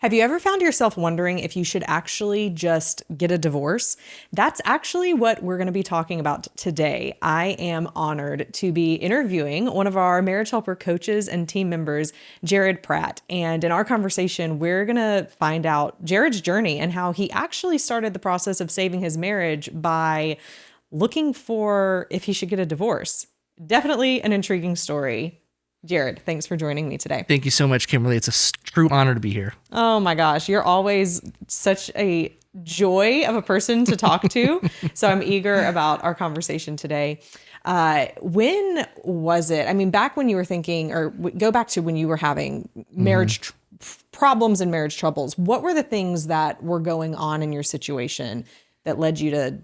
Have you ever found yourself wondering if you should actually just get a divorce? That's actually what we're going to be talking about today. I am honored to be interviewing one of our marriage helper coaches and team members, Jared Pratt. And in our conversation, we're going to find out Jared's journey and how he actually started the process of saving his marriage by looking for if he should get a divorce. Definitely an intriguing story. Jared, thanks for joining me today. Thank you so much, Kimberly. It's a true honor to be here. Oh my gosh, you're always such a joy of a person to talk to. So I'm eager about our conversation today. When was it? I mean, back when you were thinking, or go back to when you were having marriage problems and marriage troubles, what were the things that were going on in your situation that led you to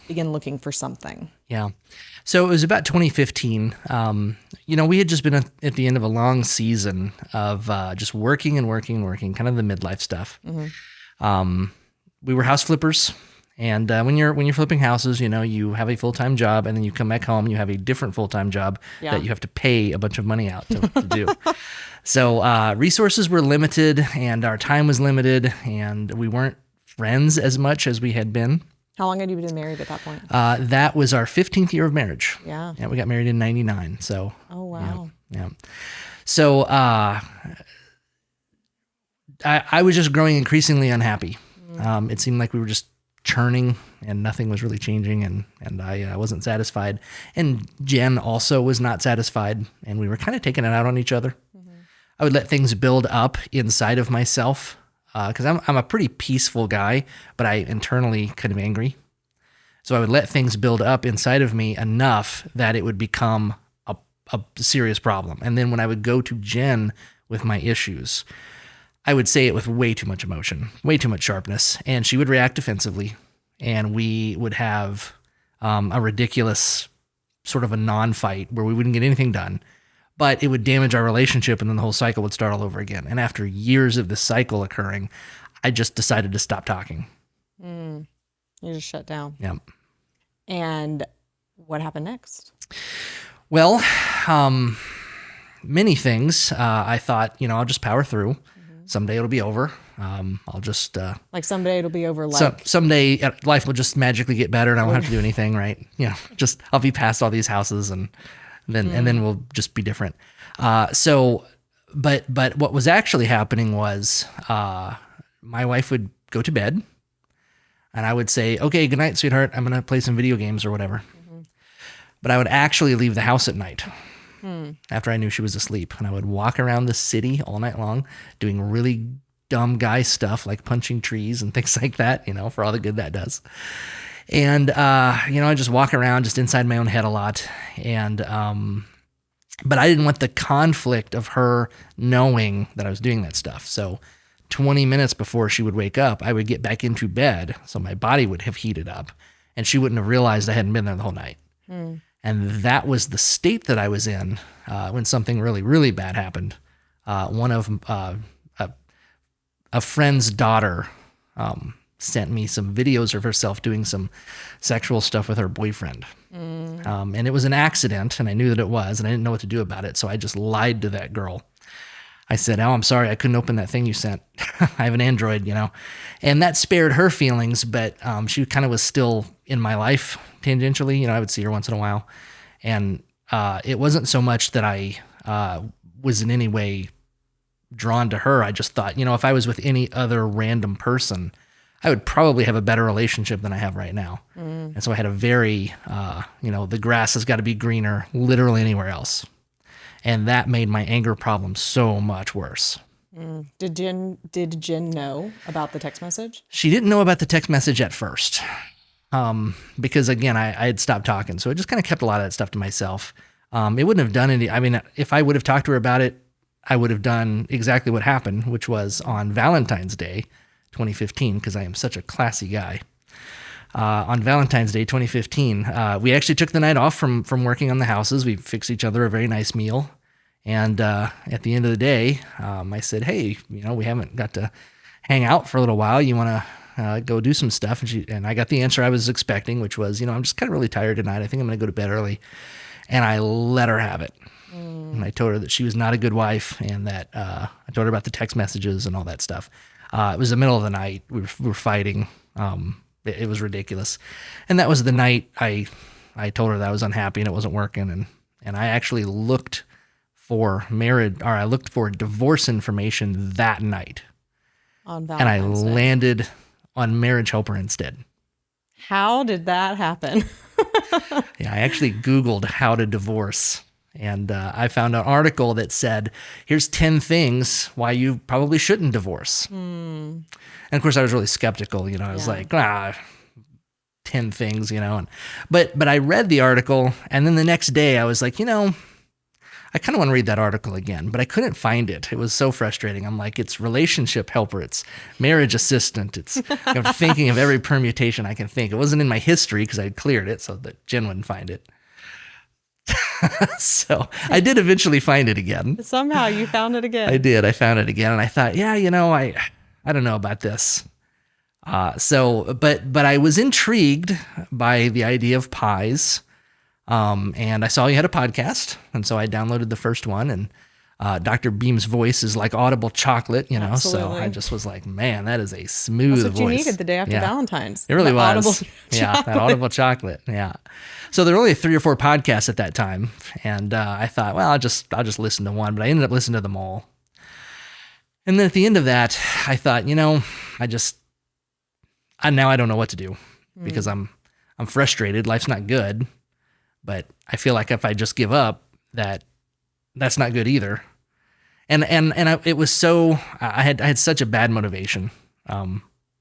begin looking for something? Yeah. So it was about 2015. We had just been at the end of a long season of just working, kind of the midlife stuff. We were house flippers. And when you're flipping houses, you have a full-time job, and then you come back home, you have a different full-time job that you have to pay a bunch of money out to do. So resources were limited, and our time was limited, and we weren't friends as much as we had been. How long had you been married at that point? That was our 15th year of marriage. Yeah. Yeah, we got married in 99. So. Oh, wow. Yeah. So I was just growing increasingly unhappy. It seemed like we were just churning and nothing was really changing, and I wasn't satisfied. And Jen also was not satisfied, and we were kind of taking it out on each other. I would let things build up inside of myself. Because I'm a pretty peaceful guy, but I internally kind of angry. So I would let things build up inside of me enough that it would become a serious problem. And then when I would go to Jen with my issues, I would say it with way too much emotion, way too much sharpness, and she would react defensively, and we would have a ridiculous sort of a non-fight where we wouldn't get anything done. But it would damage our relationship, and then the whole cycle would start all over again. And after years of this cycle occurring, I just decided to stop talking. You just shut down. Yeah. And what happened next? Well, many things. I thought, I'll just power through. Someday it'll be over. I'll just... like someday it'll be over, like... someday life will just magically get better, and I won't have to do anything, right? Just I'll be past all these houses, and then we'll just be different. But what was actually happening was my wife would go to bed, and I would say, "Okay, good night, sweetheart. I'm gonna play some video games or whatever." But I would actually leave the house at night after I knew she was asleep, and I would walk around the city all night long doing really dumb guy stuff like punching trees and things like that. For all the good that does. And, I just walk around just inside my own head a lot. And, but I didn't want the conflict of her knowing that I was doing that stuff. So 20 minutes before she would wake up, I would get back into bed. So my body would have heated up, and she wouldn't have realized I hadn't been there the whole night. And that was the state that I was in, when something really, really bad happened. One of, a friend's daughter, sent me some videos of herself doing some sexual stuff with her boyfriend. And it was an accident, and I knew that it was, and I didn't know what to do about it. So I just lied to that girl. I said, "Oh, I'm sorry, I couldn't open that thing you sent. I have an Android, And that spared her feelings, but she kind of was still in my life tangentially. I would see her once in a while. And it wasn't so much that I was in any way drawn to her. I just thought, if I was with any other random person, I would probably have a better relationship than I have right now. And so I had a very, the grass has got to be greener literally anywhere else. And that made my anger problem so much worse. Did Jen know about the text message? She didn't know about the text message at first. Because again, I had stopped talking. So I just kind of kept a lot of that stuff to myself. It wouldn't have done if I would have talked to her about it, I would have done exactly what happened, which was on Valentine's Day, 2015, because I am such a classy guy. On Valentine's Day, 2015, we actually took the night off from working on the houses. We fixed each other a very nice meal. And at the end of the day, I said, "Hey, we haven't got to hang out for a little while. You want to go do some stuff?" And I got the answer I was expecting, which was, "I'm just kind of really tired tonight. I think I'm going to go to bed early." And I let her have it. And I told her that she was not a good wife, and that I told her about the text messages and all that stuff. It was the middle of the night. We were fighting. It was ridiculous. And that was the night I told her that I was unhappy and it wasn't working. And I actually looked for I looked for divorce information that night. On and I Valentine's Day. landed on Marriage Helper instead. How did that happen? Yeah, I actually Googled how to divorce. And I found an article that said, here's 10 things why you probably shouldn't divorce. And of course, I was really skeptical. I was like, 10 things, but I read the article, and then the next day I was like, I kind of want to read that article again, but I couldn't find it. It was so frustrating. I'm like, it's relationship helper, it's marriage assistant. It's I'm thinking of every permutation I can think. It wasn't in my history because I had cleared it so that Jen wouldn't find it. So I did eventually find it again. Somehow you found it again. I did. I found it again, and I thought, I don't know about this. But I was intrigued by the idea of pies. And I saw you had a podcast, and so I downloaded the first one, and Dr. Beam's voice is like audible chocolate, Absolutely. So I just was like, man, that is a smooth voice. That's what you needed the day after Valentine's. It really was. Yeah, that audible chocolate. Yeah. So there were only 3 or 4 podcasts at that time, and I thought, well, I'll just listen to one, but I ended up listening to them all. And then at the end of that, I thought, now I don't know what to do because I'm frustrated. Life's not good. But I feel like if I just give up, that's not good either. And it was so I had such a bad motivation.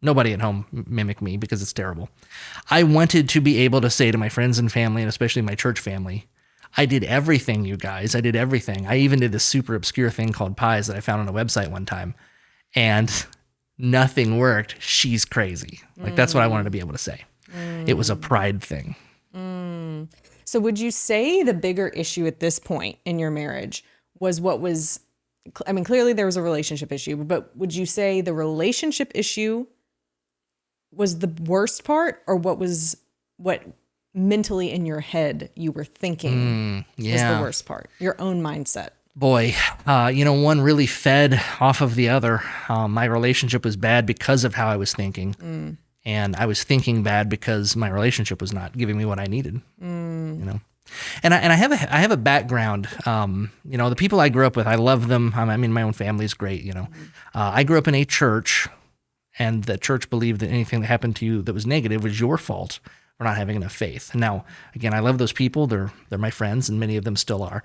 Nobody at home mimicked me because it's terrible. I wanted to be able to say to my friends and family, and especially my church family, I did everything, you guys. I did everything. I even did this super obscure thing called pies that I found on a website one time, and nothing worked. She's crazy. Like that's what I wanted to be able to say. It was a pride thing. So would you say the bigger issue at this point in your marriage was clearly there was a relationship issue, but would you say the relationship issue was the worst part, or what mentally in your head you were thinking was the worst part? Your own mindset. Boy, one really fed off of the other. My relationship was bad because of how I was thinking. And I was thinking bad because my relationship was not giving me what I needed, And I have a background, the people I grew up with, I love them. I mean, my own family is great, I grew up in a church, and the church believed that anything that happened to you that was negative was your fault for not having enough faith. And now, again, I love those people. They're my friends, and many of them still are.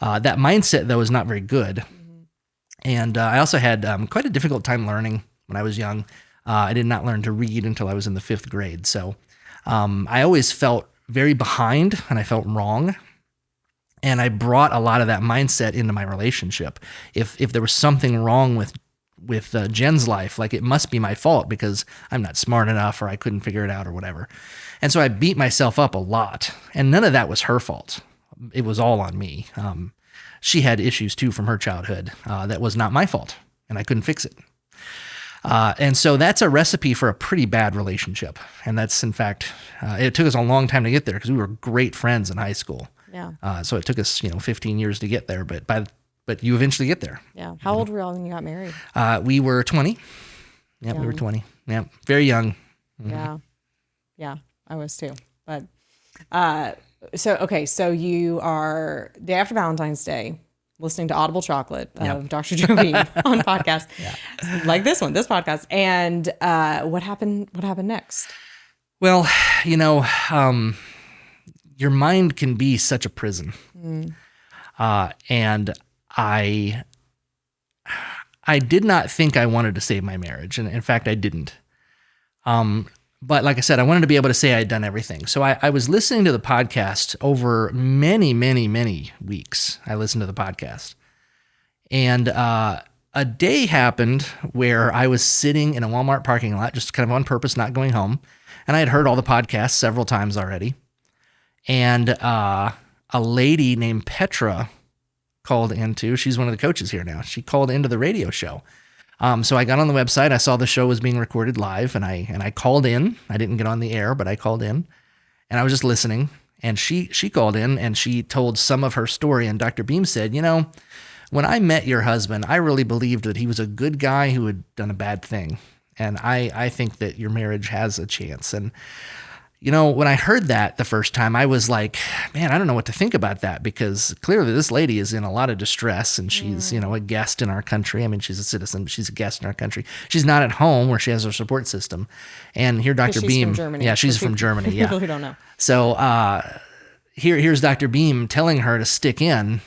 That mindset, though, is not very good. And I also had quite a difficult time learning when I was young. I did not learn to read until I was in the 5th grade. So I always felt very behind, and I felt wrong. And I brought a lot of that mindset into my relationship. If there was something wrong with Jen's life, like it must be my fault because I'm not smart enough, or I couldn't figure it out, or whatever. And so I beat myself up a lot. And none of that was her fault. It was all on me. She had issues too from her childhood that was not my fault, and I couldn't fix it. And so that's a recipe for a pretty bad relationship. And that's, in fact, it took us a long time to get there because we were great friends in high school. Yeah. So it took us, 15 years to get there, but you eventually get there. Yeah. How old were y'all when you got married? We were 20. Yeah, we were 20. Yeah. Very young. Mm-hmm. Yeah. Yeah. I was too. But, so you are day after Valentine's Day, listening to Audible Chocolate of Dr. Joe Beam on podcast, like this podcast. And what happened next? Well, your mind can be such a prison. And I did not think I wanted to save my marriage. And in fact, I didn't. But like I said, I wanted to be able to say I had done everything. So I was listening to the podcast over many, many, many weeks. I listened to the podcast. And a day happened where I was sitting in a Walmart parking lot, just kind of on purpose, not going home. And I had heard all the podcasts several times already. And a lady named Petra called she's one of the coaches here now. She called into the radio show. So I got on the website. I saw the show was being recorded live, and I called in. I didn't get on the air, but I called in, and I was just listening. And she called in and she told some of her story. And Dr. Beam said, when I met your husband, I really believed that he was a good guy who had done a bad thing. And I think that your marriage has a chance. And, when I heard that the first time, I was like, man, I don't know what to think about that, because clearly this lady is in a lot of distress and she's, a guest in our country. I mean, she's a citizen, but she's a guest in our country. She's not at home where she has her support system. And here, Dr. Beam. From Germany. Yeah, she's from Germany. Yeah. People who don't know. So here's Dr. Beam telling her to stick in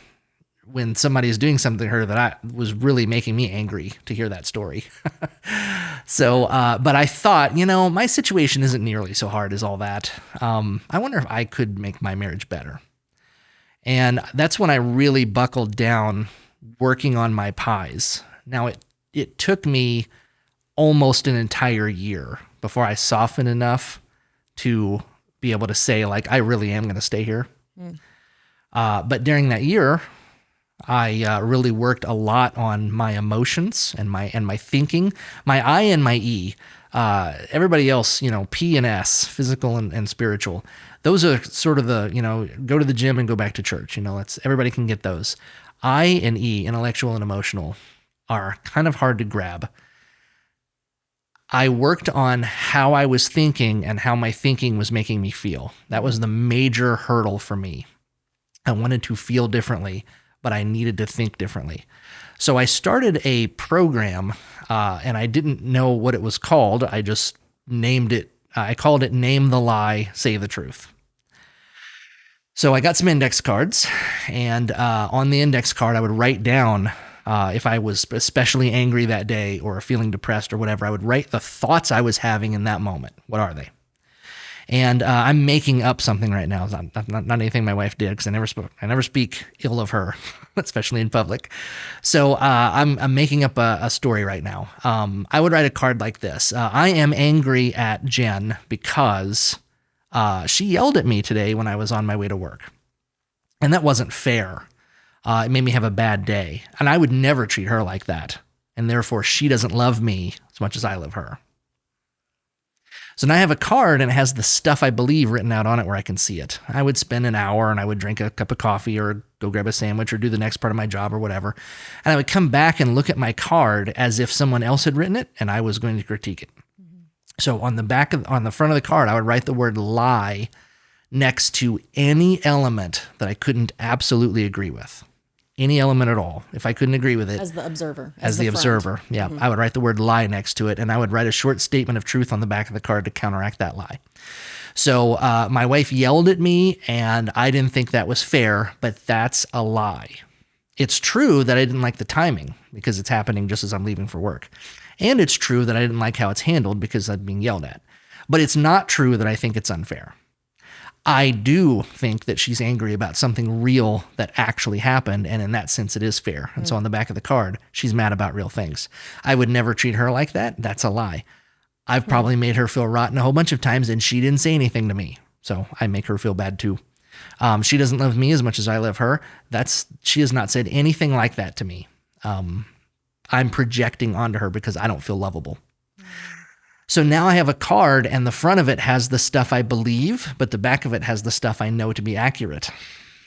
when somebody is doing something to her that was really making me angry to hear that story. So, but I thought, my situation isn't nearly so hard as all that. I wonder if I could make my marriage better. And that's when I really buckled down working on my pies. Now, it took me almost an entire year before I softened enough to be able to say, like, I really am going to stay here. But during that year, I really worked a lot on my emotions and my thinking, my I and my E. Everybody else, P and S, physical and spiritual. Those are sort of the, go to the gym and go back to church. Everybody can get those. I and E, intellectual and emotional, are kind of hard to grab. I worked on how I was thinking and how my thinking was making me feel. That was the major hurdle for me. I wanted to feel differently, but I needed to think differently. So I started a program, and I didn't know what it was called. I just named it. I called it Name the Lie, Say the Truth. So I got some index cards, and on the index card, I would write down if I was especially angry that day or feeling depressed or whatever. I would write the thoughts I was having in that moment. What are they? And I'm making up something right now. It's not anything my wife did, because I never speak ill of her, especially in public. So I'm making up a story right now. I would write a card like this. I am angry at Jen because she yelled at me today when I was on my way to work. And that wasn't fair. It made me have a bad day. And I would never treat her like that. And therefore, she doesn't love me as much as I love her. So now I have a card and it has the stuff I believe written out on it where I can see it. I would spend an hour and I would drink a cup of coffee or go grab a sandwich or do the next part of my job or whatever. And I would come back and look at my card as if someone else had written it and I was going to critique it. Mm-hmm. So on the front of the card, I would write the word lie next to any element that I couldn't absolutely agree with. Any element at all. If I couldn't agree with it. As the observer. As the observer. Yeah. Mm-hmm. I would write the word lie next to it, and I would write a short statement of truth on the back of the card to counteract that lie. So my wife yelled at me, and I didn't think that was fair, but that's a lie. It's true that I didn't like the timing because it's happening just as I'm leaving for work. And it's true that I didn't like how it's handled because I'm being yelled at. But it's not true that I think it's unfair. I do think that she's angry about something real that actually happened, and in that sense, it is fair. And so on the back of the card, she's mad about real things. I would never treat her like that. That's a lie. I've probably made her feel rotten a whole bunch of times, and she didn't say anything to me. So I make her feel bad too. She doesn't love me as much as I love her. She has not said anything like that to me. I'm projecting onto her because I don't feel lovable. So now I have a card, and the front of it has the stuff I believe, but the back of it has the stuff I know to be accurate.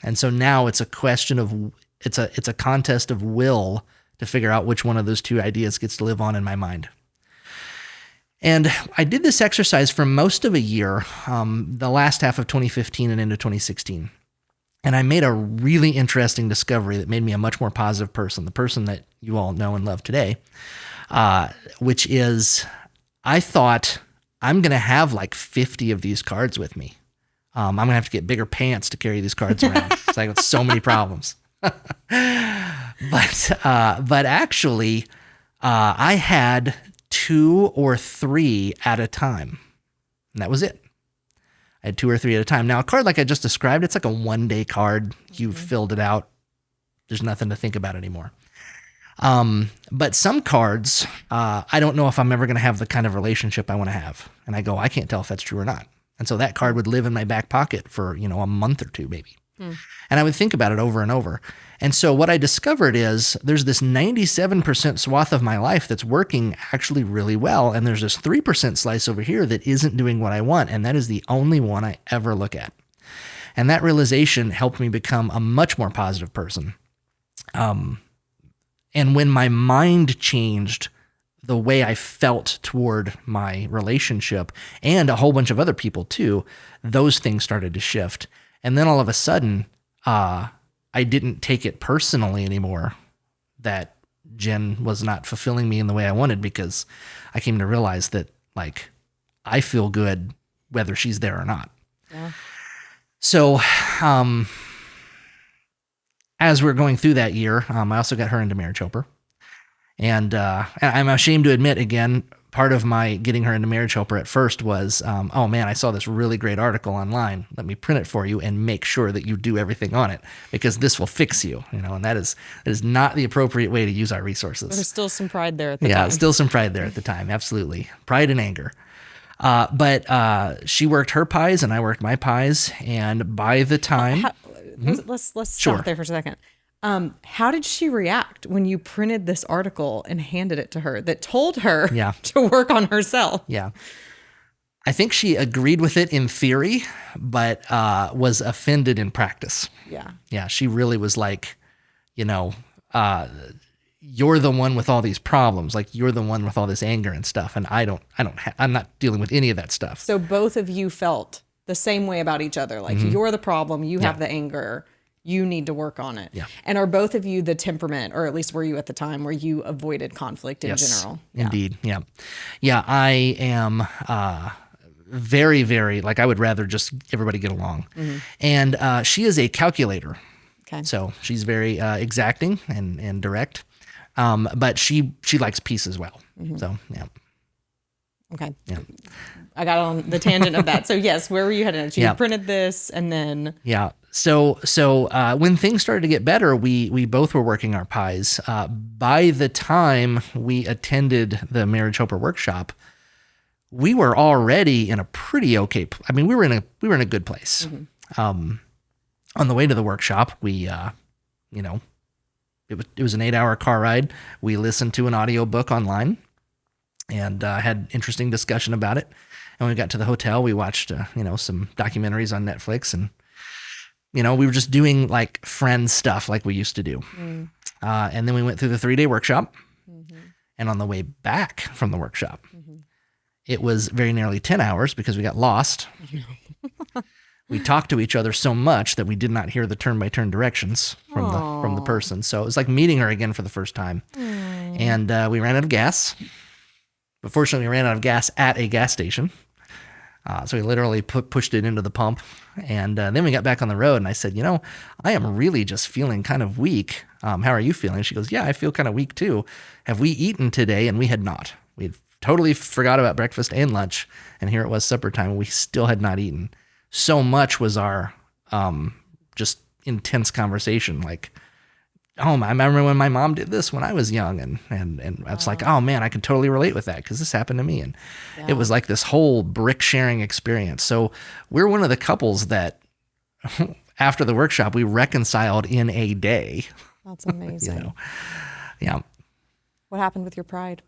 And so now it's a question of, it's a contest of will to figure out which one of those two ideas gets to live on in my mind. And I did this exercise for most of a year, the last half of 2015 and into 2016. And I made a really interesting discovery that made me a much more positive person, the person that you all know and love today, which is, I thought I'm going to have like 50 of these cards with me. I'm going to have to get bigger pants to carry these cards around. It's like, it's so many problems. But actually, I had 2 or 3 at a time. And that was it. I had 2 or 3 at a time. Now, a card like I just described, it's like a one-day card. You've filled it out. There's nothing to think about anymore. But some cards, I don't know if I'm ever going to have the kind of relationship I want to have. And I go, I can't tell if that's true or not. And so that card would live in my back pocket for, a month or 2 maybe. And I would think about it over and over. And so what I discovered is there's this 97% swath of my life that's working actually really well. And there's this 3% slice over here that isn't doing what I want. And that is the only one I ever look at. And that realization helped me become a much more positive person. And when my mind changed, the way I felt toward my relationship and a whole bunch of other people too, those things started to shift. And then all of a sudden, I didn't take it personally anymore that Jen was not fulfilling me in the way I wanted, because I came to realize that, like, I feel good whether she's there or not. Yeah. So, as we're going through that year, I also got her into Marriage Helper. And I'm ashamed to admit, again, part of my getting her into Marriage Helper at first was, oh man, I saw this really great article online. Let me print it for you and make sure that you do everything on it, because this will fix you. And that is not the appropriate way to use our resources. There's still some pride there at the time. Yeah, still some pride there at the time. Absolutely. Pride and anger. But she worked her pies and I worked my pies. And by the time... Let's stop there for a second. How did she react when you printed this article and handed it to her that told her to work on herself? Yeah. I think she agreed with it in theory, but was offended in practice. Yeah. Yeah. She really was like, you're the one with all these problems. Like, you're the one with all this anger and stuff. And I'm not dealing with any of that stuff. So both of you felt the same way about each other. Like, you're the problem. You have the anger. You need to work on it. Yeah. And are both of you the temperament, or at least were you at the time, where you avoided conflict in general? Indeed. Yeah. Yeah. I am very, very, like, I would rather just everybody get along. And she is a calculator. Okay. So she's very exacting and direct. But she likes peace as well. So, yeah. Okay. Yeah. I got on the tangent of that. So yes, where were you headed? You printed this and then... Yeah. So when things started to get better, we both were working our pies. By the time we attended the Marriage Helper workshop, we were already in a pretty okay... I mean, we were in a good place. On the way to the workshop, we, it was an 8-hour car ride. We listened to an audiobook online and had interesting discussion about it. And when we got to the hotel, we watched, some documentaries on Netflix, and, we were just doing like friend stuff like we used to do. And then we went through the 3-day workshop. And on the way back from the workshop, it was very nearly 10 hours because we got lost. We talked to each other so much that we did not hear the turn-by-turn directions from the person. So it was like meeting her again for the first time. And we ran out of gas. But fortunately, we ran out of gas at a gas station. So we literally pushed it into the pump. And then we got back on the road, and I said, I am really just feeling kind of weak. How are you feeling? She goes, yeah, I feel kind of weak too. Have we eaten today? And we had not. We had totally forgot about breakfast and lunch. And here it was supper time, and we still had not eaten. So much was our just intense conversation. Like, I remember when my mom did this when I was young, and I was like, oh man, I can totally relate with that because this happened to me. And it was like this whole brick sharing experience. So we're one of the couples that after the workshop, we reconciled in a day. That's amazing. Yeah. What happened with your pride?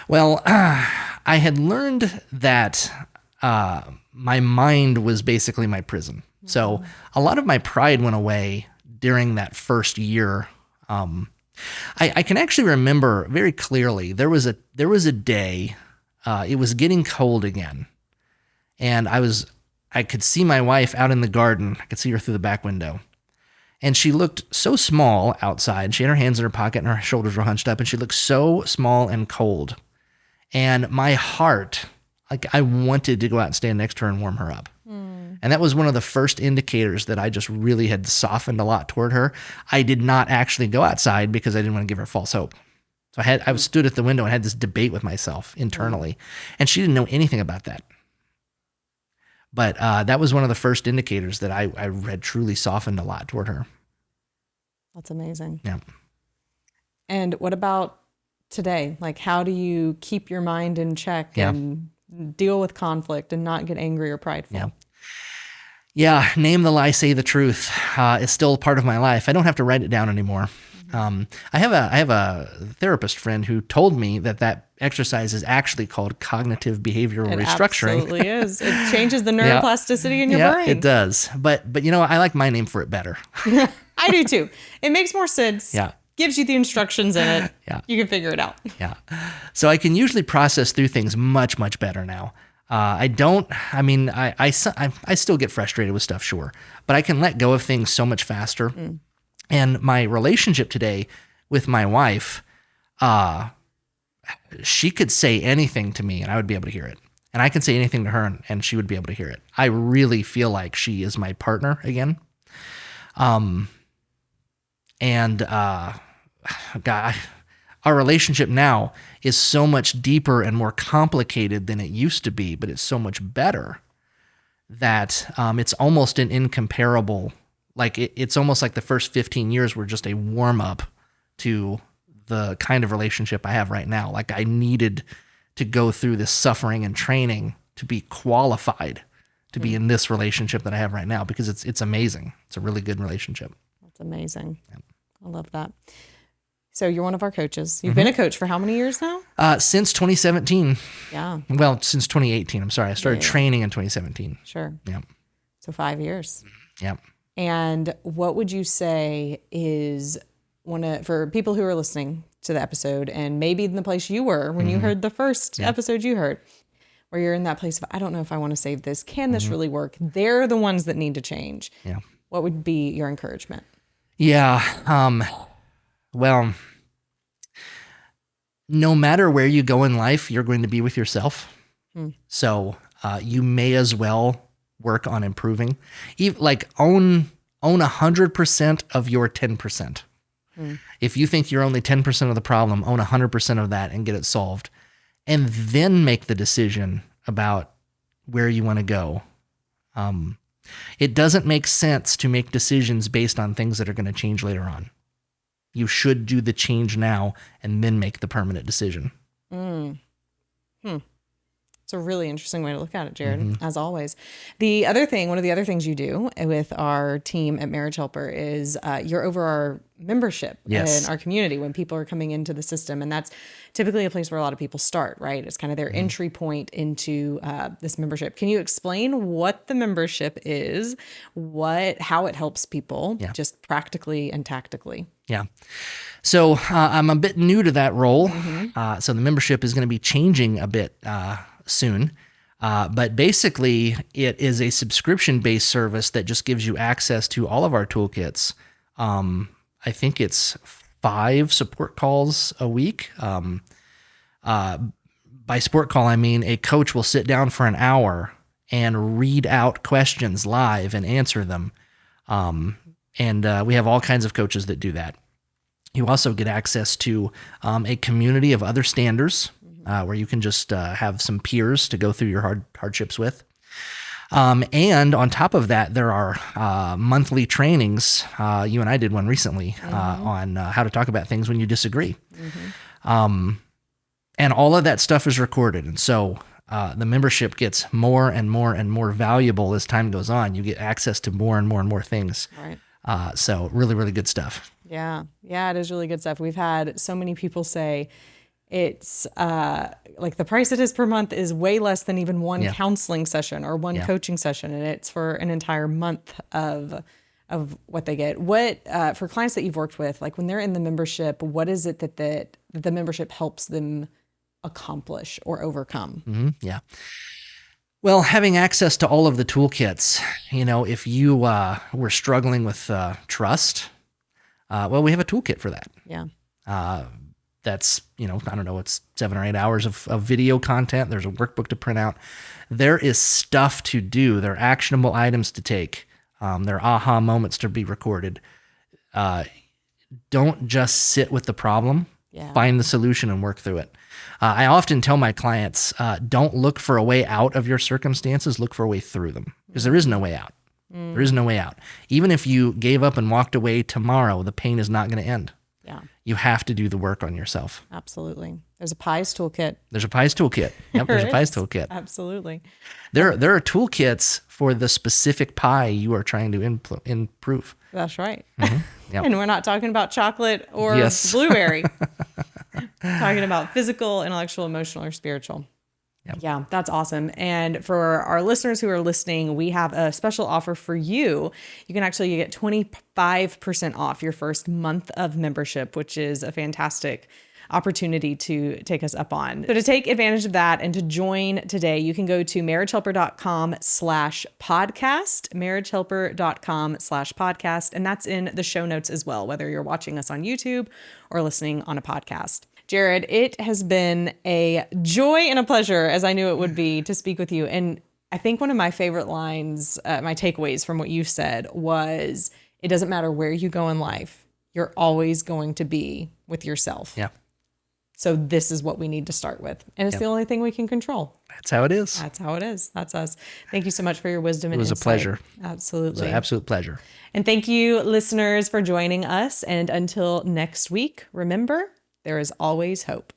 Well, I had learned that my mind was basically my prison. So a lot of my pride went away during that first year. I can actually remember very clearly, there was a day, it was getting cold again, and I could see my wife out in the garden. I could see her through the back window, and she looked so small outside. She had her hands in her pocket and her shoulders were hunched up, and she looked so small and cold. And my heart, like, I wanted to go out and stand next to her and warm her up. And that was one of the first indicators that I just really had softened a lot toward her. I did not actually go outside because I didn't want to give her false hope. So I stood at the window and had this debate with myself internally, and she didn't know anything about that. But that was one of the first indicators that I had truly softened a lot toward her. That's amazing. Yeah. And what about today? Like, how do you keep your mind in check and deal with conflict and not get angry or prideful? Yeah. Name the lie, say the truth is still part of my life. I don't have to write it down anymore. I have a therapist friend who told me that exercise is actually called cognitive behavioral It restructuring. absolutely is. It changes the neuroplasticity in your brain. It does. But I like my name for it better. I do too. It makes more sense. Yeah. Gives you the instructions in it. Yeah. You can figure it out. Yeah. So I can usually process through things much, much better now. I still get frustrated with stuff, sure, but I can let go of things so much faster. And my relationship today with my wife, she could say anything to me and I would be able to hear it. And I can say anything to her and she would be able to hear it. I really feel like she is my partner again. God, our relationship now is so much deeper and more complicated than it used to be, but it's so much better that it's almost an incomparable, like it's almost like the first 15 years were just a warm up to the kind of relationship I have right now. Like I needed to go through this suffering and training to be qualified to be in this relationship that I have right now, because it's amazing. It's a really good relationship. That's amazing. Yeah. I love that. So you're one of our coaches. You've been a coach for how many years now? Since 2017. Yeah. Well, since 2018. I'm sorry. I started training in 2017. Sure. Yeah. So 5 years. Yeah. And what would you say is for people who are listening to the episode and maybe in the place you were when you heard the first episode you heard, where you're in that place of, I don't know if I want to save this. Can this really work? They're the ones that need to change. Yeah. What would be your encouragement? Yeah. Well, no matter where you go in life, you're going to be with yourself. So you may as well work on improving. Like own 100% of your 10%. If you think you're only 10% of the problem, own 100% of that and get it solved. And then make the decision about where you want to go. It doesn't make sense to make decisions based on things that are going to change later on. You should do the change now and then make the permanent decision. It's a really interesting way to look at it, Jared, as always. One of the other things you do with our team at Marriage Helper is you're over our membership in our community when people are coming into the system. And that's typically a place where a lot of people start, right? It's kind of their entry point into this membership. Can you explain what the membership is, how it helps people, just practically and tactically? Yeah. So I'm a bit new to that role. So the membership is going to be changing a bit soon. But basically, it is a subscription-based service that just gives you access to all of our toolkits. I think it's 5 support calls a week. By support call, I mean a coach will sit down for an hour and read out questions live and answer them. And we have all kinds of coaches that do that. You also get access to a community of other standers where you can just have some peers to go through your hardships with. And on top of that, there are monthly trainings. You and I did one recently on how to talk about things when you disagree. And all of that stuff is recorded. And so the membership gets more and more and more valuable as time goes on. You get access to more and more and more things. Right. So really, really good stuff. Yeah. Yeah, it is really good stuff. We've had so many people say it's like the price it is per month is way less than even one counseling session or one coaching session. And it's for an entire month of what they get. What, for clients that you've worked with, like when they're in the membership, what is it that the membership helps them accomplish or overcome? Yeah. Well, having access to all of the toolkits, if you were struggling with trust, well, we have a toolkit for that. Yeah. That's, I don't know, it's 7 or 8 hours of video content. There's a workbook to print out. There is stuff to do. There are actionable items to take. There are aha moments to be recorded. Don't just sit with the problem. Find the solution and work through it. I often tell my clients, don't look for a way out of your circumstances. Look for a way through them, because there is no way out. There is no way out. Even if you gave up and walked away tomorrow, the pain is not going to end. Yeah. You have to do the work on yourself. Absolutely. There's a pies toolkit. There's a pies toolkit. Yep, there's a pies toolkit. Absolutely. There are toolkits for the specific pie you are trying to improve. That's right. Yep. And we're not talking about chocolate or blueberry. Talking about physical, intellectual, emotional, or spiritual. Yep. Yeah, that's awesome. And for our listeners who are listening, we have a special offer for you. You can actually get 25% off your first month of membership, which is a fantastic opportunity to take us up on. So to take advantage of that and to join today, you can go to marriagehelper.com/podcast, marriagehelper.com/podcast. And that's in the show notes as well, whether you're watching us on YouTube or listening on a podcast. Jared, it has been a joy and a pleasure, as I knew it would be, to speak with you. And I think one of my favorite lines, my takeaways from what you said was, it doesn't matter where you go in life, you're always going to be with yourself. Yeah. So this is what we need to start with. And it's the only thing we can control. That's how it is. That's how it is. That's us. Thank you so much for your wisdom and insight. It was a pleasure. Absolutely. It was an absolute pleasure. And thank you, listeners, for joining us. And until next week, remember, there is always hope.